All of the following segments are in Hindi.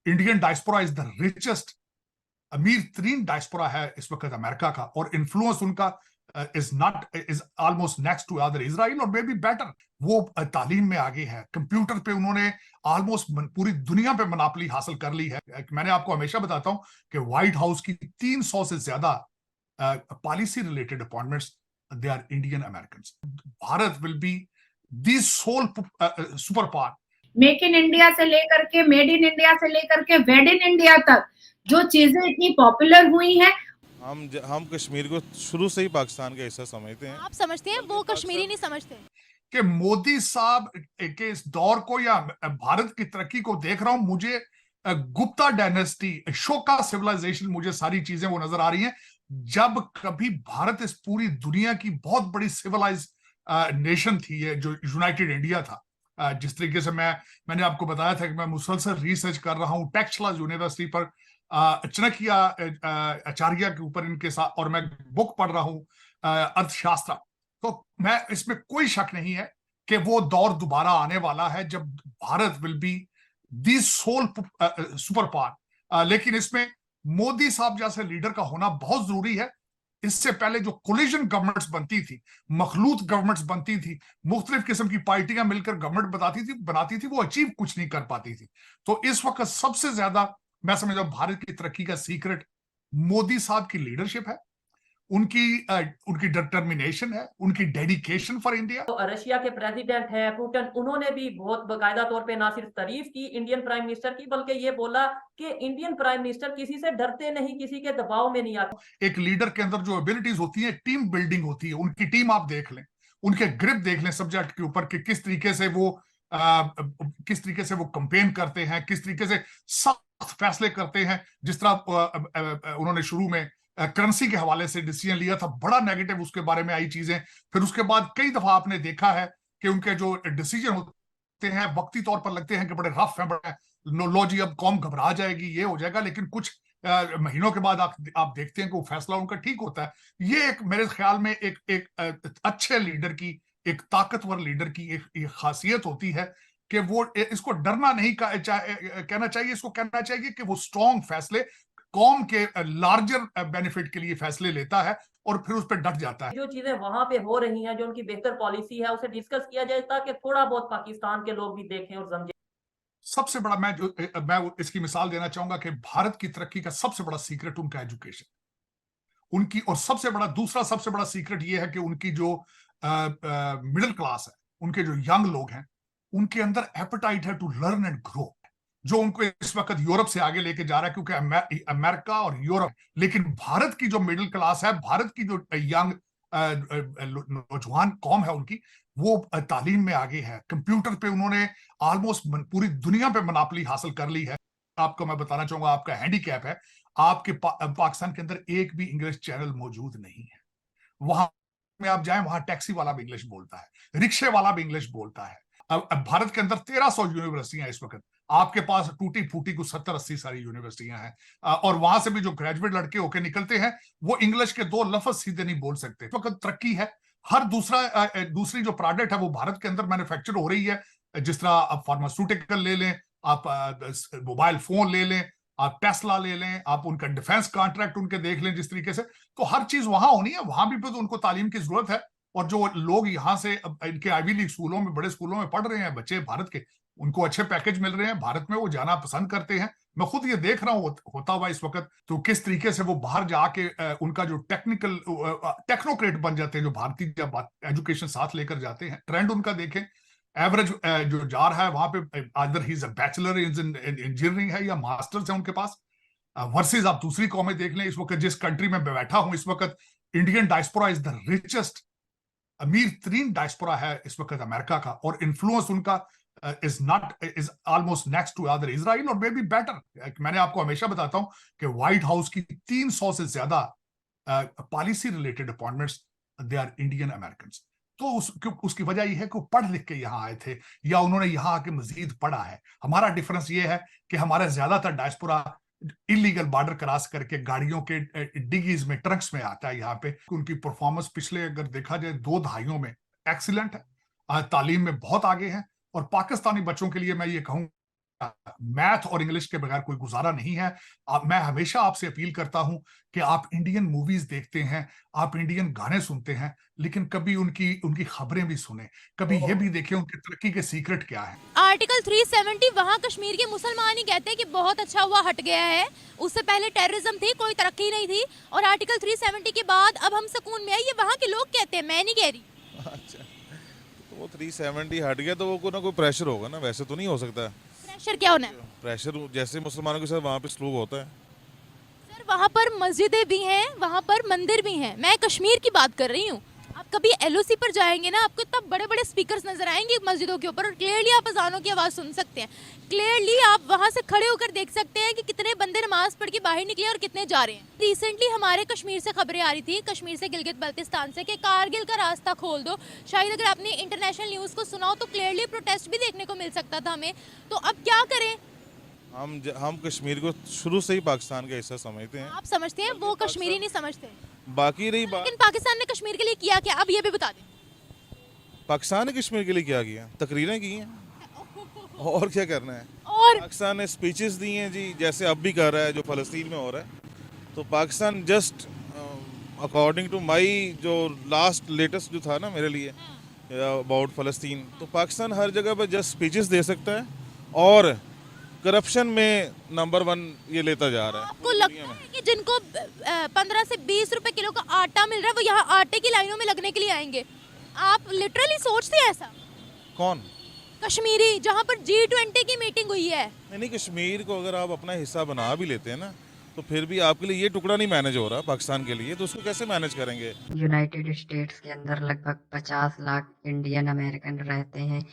Indian diaspora is the richest, अमीर तरीन डायस्पोरा है इस वक्त अमेरिका का, और इन्फ्लुएंस उनका is almost next to other Israel और मे बी बेटर। वो तालीम में आगे है, कंप्यूटर पे उन्होंने ऑलमोस्ट पूरी दुनिया पे मनापली हासिल कर ली है। मैंने आपको हमेशा बताता हूं कि व्हाइट हाउस की 300 से ज्यादा policy related appointments they are Indian American. Bharat will be the sole super power. Make in India से लेकर के, मेड इन इंडिया से लेकर के वेड इन इंडिया तक जो चीजें इतनी पॉपुलर हुई हैं, हम कश्मीर को शुरू से ही पाकिस्तान का हिस्सा समझते हैं। आप समझते हैं, वो कश्मीरी नहीं समझते कि मोदी साहब के इस दौर को या भारत की तरक्की को देख रहा हूं, मुझे गुप्ता डायनेस्टी, अशोका सिविलाइजेशन, मुझे सारी चीजें वो नजर आ रही हैं। जब कभी भारत इस पूरी दुनिया की बहुत बड़ी सिविलाइज नेशन थी, ये जो यूनाइटेड इंडिया था, जिस तरीके से मैंने आपको बताया था कि मैं मुसलसल रिसर्च कर रहा हूं टेक्सला यूनिवर्सिटी पर, चाणक्य आचार्य के ऊपर इनके साथ, और मैं बुक पढ़ रहा हूं अर्थशास्त्र। तो मैं इसमें कोई शक नहीं है कि वो दौर दोबारा आने वाला है जब Bharat will be the sole super power. लेकिन इसमें मोदी साहब जैसे लीडर का होना बहुत जरूरी है। इससे पहले जो कोलिजन गवर्नमेंट्स बनती थी, मखलूत गवर्नमेंट्स बनती थी, मुख्तलिफ किस्म की पार्टियां मिलकर गवर्नमेंट बनाती थी, वो अचीव कुछ नहीं कर पाती थी। तो इस वक्त सबसे ज्यादा मैं समझता हूं भारत की तरक्की का सीक्रेट मोदी साहब की लीडरशिप है, उनकी डिटर्मिनेशन है, उनकी डेडिकेशन फॉर इंडिया। तो रशिया के प्रेसिडेंट है पुतिन, उन्होंने भी बहुत बाकायदा तौर पे ना सिर्फ तारीफ की इंडियन प्राइम मिनिस्टर की, बल्कि ये बोला कि इंडियन प्राइम मिनिस्टर किसी से डरते नहीं, किसी के दबाव में नहीं आते। एक लीडर के अंदर जो एबिलिटीज होती है, टीम बिल्डिंग होती है। उनकी टीम आप देख लें, उनके ग्रिप देख लें सब्जेक्ट के ऊपर कि किस तरीके से वो कंपेन करते हैं, किस तरीके से सख्त फैसले करते हैं। जिस तरह उन्होंने शुरू में करेंसी के हवाले से डिसीजन लिया था, बड़ा नेगेटिव उसके बारे में आई चीजें। फिर उसके बाद कई दफा आपने देखा है कि उनके जो डिसीजन होते हैं वक्ती तौर पर लगते हैं कि बड़े रफ हैं, बड़े लो जी अब कौम घबरा जाएगी, ये हो जाएगा, लेकिन कुछ महीनों के बाद आप देखते हैं कि वो फैसला उनका ठीक होता है। ये एक मेरे ख्याल में एक अच्छे लीडर की, एक ताकतवर लीडर की एक खासियत होती है कि वो इसको डरना नहीं कहना चाहिए, इसको कहना चाहिए कि वो स्ट्रॉन्ग फैसले कौम के लार्जर बेनिफिट के लिए फैसले लेता है और फिर उस पर डट जाता है। जो चीजें वहां पे हो रही हैं, जो उनकी बेहतर पॉलिसी है, उसे डिस्कस किया जाए ताकि थोड़ा बहुत पाकिस्तान के लोग भी देखें और समझें। सबसे बड़ा मैं इसकी मिसाल देना चाहूंगा कि भारत की तरक्की का सबसे बड़ा सीक्रेट उनका एजुकेशन, उनकी, और दूसरा सबसे बड़ा सीक्रेट ये है कि उनकी जो मिडिल क्लास है, उनके जो यंग लोग हैं, उनके अंदर एपेटाइट है टू लर्न एंड ग्रो, जो उनको इस वक्त यूरोप से आगे लेके जा रहा है, क्योंकि अमेरिका और यूरोप। लेकिन भारत की जो मिडिल क्लास है, भारत की जो यंग नौजवान कौम है, उनकी वो तालीम में आगे है, कंप्यूटर पे उन्होंने ऑलमोस्ट पूरी दुनिया पे मनापली हासिल कर ली है। आपको मैं बताना चाहूंगा, आपका हैंडीकैप है, आपके पाकिस्तान के अंदर एक भी इंग्लिश चैनल मौजूद नहीं है। वहां में आप जाएं, वहां टैक्सी वाला भी इंग्लिश बोलता है, रिक्शे वाला भी इंग्लिश बोलता है। अब भारत के अंदर 1300 यूनिवर्सिटियां इस वक्त, आपके पास टूटी फूटी कुछ 70-80 सारी यूनिवर्सिटियां हैं, और वहां से भी जो ग्रेजुएट लड़के होके निकलते हैं वो इंग्लिश के 2 लफ्ज सीधे नहीं बोल सकते। इस वक्त तरक्की है, हर दूसरी जो प्रोडक्ट है वो भारत के अंदर मैन्युफैक्चर हो रही है। जिस तरह आप फार्मास्यूटिकल ले लें, आप मोबाइल फोन ले लें, आप टेस्ला ले लें, आप उनका डिफेंस कॉन्ट्रैक्ट उनके देख लें, जिस तरीके से, तो हर चीज वहां होनी है। वहां भी तो उनको तालीम की जरूरत है। और जो लोग यहाँ से इनके आईवी लीग स्कूलों में, बड़े स्कूलों में पढ़ रहे हैं बच्चे भारत के, उनको अच्छे पैकेज मिल रहे हैं भारत में, वो जाना पसंद करते हैं। मैं खुद ये देख रहा हूँ होता हुआ इस वक्त, तो किस तरीके से वो बाहर जाके उनका जो टेक्नोक्रेट बन जाते हैं, जो भारतीय जब एजुकेशन साथ लेकर जाते हैं। ट्रेंड उनका देखें, एवरेज जो जा रहा है वहां पे, either he is a bachelor in engineering है या मास्टर्स है उनके पास, वर्सेस आप दूसरी कौमें देख लें। इस वक्त जिस कंट्री में बैठा हूं, इस वक्त Indian diaspora is the richest, अमीर तरीन डायस्पोरा है इस वक्त अमेरिका का, और इन्फ्लुएंस उनका is almost next to other Israel और मे बी बेटर। मैंने आपको हमेशा बताता हूं कि व्हाइट हाउस की 300 से ज्यादा policy related appointments they are Indian American. तो उसकी वजह यह है कि वो पढ़ लिख के यहाँ आए थे, या उन्होंने यहाँ आके मजीद पढ़ा है। हमारा डिफरेंस ये है कि हमारा ज्यादातर डायस्पोरा इलीगल बॉर्डर क्रॉस करके गाड़ियों के डिगीज में, ट्रक्स में आता है यहाँ पे। उनकी परफॉर्मेंस पिछले अगर देखा जाए 2 दहाइयों में एक्सीलेंट है, तालीम में बहुत आगे हैं। और पाकिस्तानी बच्चों के लिए मैं ये कहूँ मैथ और इंग्लिश के बगैर कोई गुजारा नहीं है। मैं हमेशा आपसे अपील करता हूं कि आप इंडियन मूवीज देखते हैं, आप इंडियन गाने सुनते हैं, लेकिन कभी उनकी उनकी खबरें भी सुने, कभी ये भी देखें उनकी तरक्की के सीक्रेट क्या है। आर्टिकल 370 वहाँ कश्मीर के मुसलमान ही कहते हैं कि बहुत अच्छा हुआ हट गया है। उससे पहले टेररिज्म थी, कोई तरक्की नहीं थी, और आर्टिकल 370 के बाद अब हम सुकून में है, ये वहाँ के लोग कहते हैं, मैं नहीं कह रही। अच्छा, तो वो 370 हट गया तो वो कोई ना कोई प्रेशर होगा ना, वैसे तो नहीं हो सकता। प्रेशर क्या होना है प्रेशर जैसे मुसलमानों के साथ वहाँ पे सलूक होता है। सर? वहाँ पर मस्जिदें भी हैं, वहाँ पर मंदिर भी हैं, मैं कश्मीर की बात कर रही हूँ। आप कभी एलओसी पर जाएंगे ना, आपको इतना बड़े बड़े स्पीकर्स नजर आएंगे मस्जिदों के ऊपर, और क्लियरली आप अजानों की आवाज़ सुन सकते हैं। क्लियरली आप वहाँ से खड़े होकर देख सकते हैं कि कितने बंदे नमाज पढ़ के बाहर निकले और कितने जा रहे हैं। रिसेंटली हमारे कश्मीर से खबरें आ रही थी, कश्मीर से गिलगित बल्तिस्तान से, कि कारगिल का रास्ता खोल दो। शायद अगर आपने इंटरनेशनल न्यूज़ को सुना हो तो क्लियरली प्रोटेस्ट भी देखने को मिल सकता था हमें। तो अब क्या करें? हम कश्मीर को शुरू से ही पाकिस्तान का हिस्सा समझते हैं। आप समझते हैं, वो कश्मीरी नहीं समझते। बाकी रही बात, लेकिन पाकिस्तान ने कश्मीर के लिए किया क्या, अब ये भी बता दें। पाकिस्तान ने कश्मीर के लिए क्या किया? तकरीरें की हैं और क्या करना है। और पाकिस्तान ने स्पीचेस दी हैं जी, जैसे अब भी कर रहा है जो फ़लस्तीन में हो रहा है। तो Pakistan just according to my जो लास्ट लेटेस्ट जो था ना मेरे लिए अबाउट फ़लस्तीन, तो पाकिस्तान हर जगह पर जस्ट स्पीचेस दे सकता है और करप्शन में नंबर 1 ये लेता जा रहा है। आपको लगता है कि जिनको 15 से 20 रुपए किलो का आटा मिल रहा है वो यहाँ आटे की लाइनों में लगने के लिए आएंगे? आप लिटरली सोचते हैं ऐसा? कौन? कश्मीरी, जहाँ पर G20 की मीटिंग हुई है। नहीं, कश्मीर को अगर आप अपना हिस्सा बना भी लेते हैं ना, तो फिर भी आपके लिए ये टुकड़ा नहीं मैनेज हो रहा पाकिस्तान के लिए, तो उसको कैसे मैनेज करेंगे? यूनाइटेड स्टेट्स के अंदर लगभग 50 लाख इंडियन अमेरिकन रहते हैं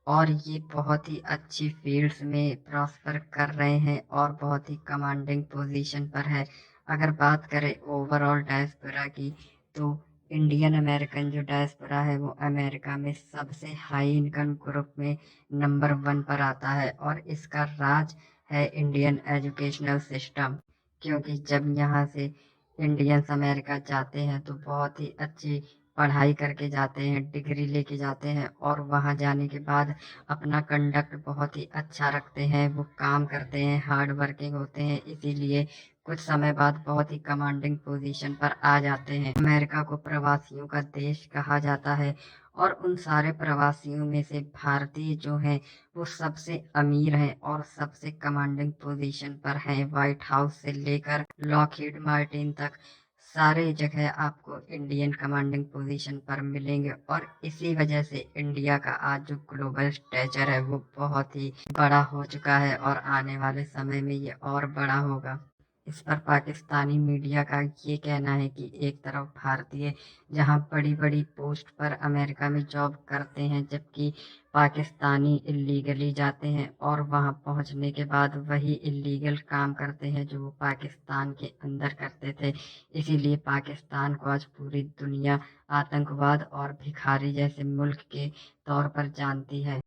और ये बहुत ही अच्छी फील्ड्स में प्रॉस्पर कर रहे हैं और बहुत ही कमांडिंग पोजीशन पर है। अगर बात करें ओवरऑल डायस्पोरा की, तो इंडियन अमेरिकन जो डायस्पोरा है वो अमेरिका में सबसे हाई इनकम ग्रुप में नंबर 1 पर आता है और इसका राज है इंडियन एजुकेशनल सिस्टम। क्योंकि जब यहाँ से इंडियंस अमेरिका जाते हैं तो बहुत ही अच्छी पढ़ाई करके जाते हैं, डिग्री लेके जाते हैं और वहाँ जाने के बाद अपना कंडक्ट बहुत ही अच्छा रखते हैं, वो काम करते हैं, हार्ड वर्किंग होते हैं, इसीलिए कुछ समय बाद बहुत ही कमांडिंग पोजीशन पर आ जाते हैं। अमेरिका को प्रवासियों का देश कहा जाता है और उन सारे प्रवासियों में से भारतीय जो हैं वो सबसे अमीर हैं और सबसे कमांडिंग पोजीशन पर हैं। व्हाइट हाउस से लेकर लॉकहीड मार्टिन तक सारे जगह आपको इंडियन कमांडिंग पोजीशन पर मिलेंगे और इसी वजह से इंडिया का आज जो ग्लोबल स्टेचर है वो बहुत ही बड़ा हो चुका है और आने वाले समय में ये और बड़ा होगा। इस पर पाकिस्तानी मीडिया का ये कहना है कि एक तरफ भारतीय जहां बड़ी बड़ी पोस्ट पर अमेरिका में जॉब करते हैं, जबकि पाकिस्तानी इलीगली जाते हैं और वहां पहुंचने के बाद वही इलीगल काम करते हैं जो वो पाकिस्तान के अंदर करते थे। इसीलिए पाकिस्तान को आज पूरी दुनिया आतंकवाद और भिखारी जैसे मुल्क के तौर पर जानती है।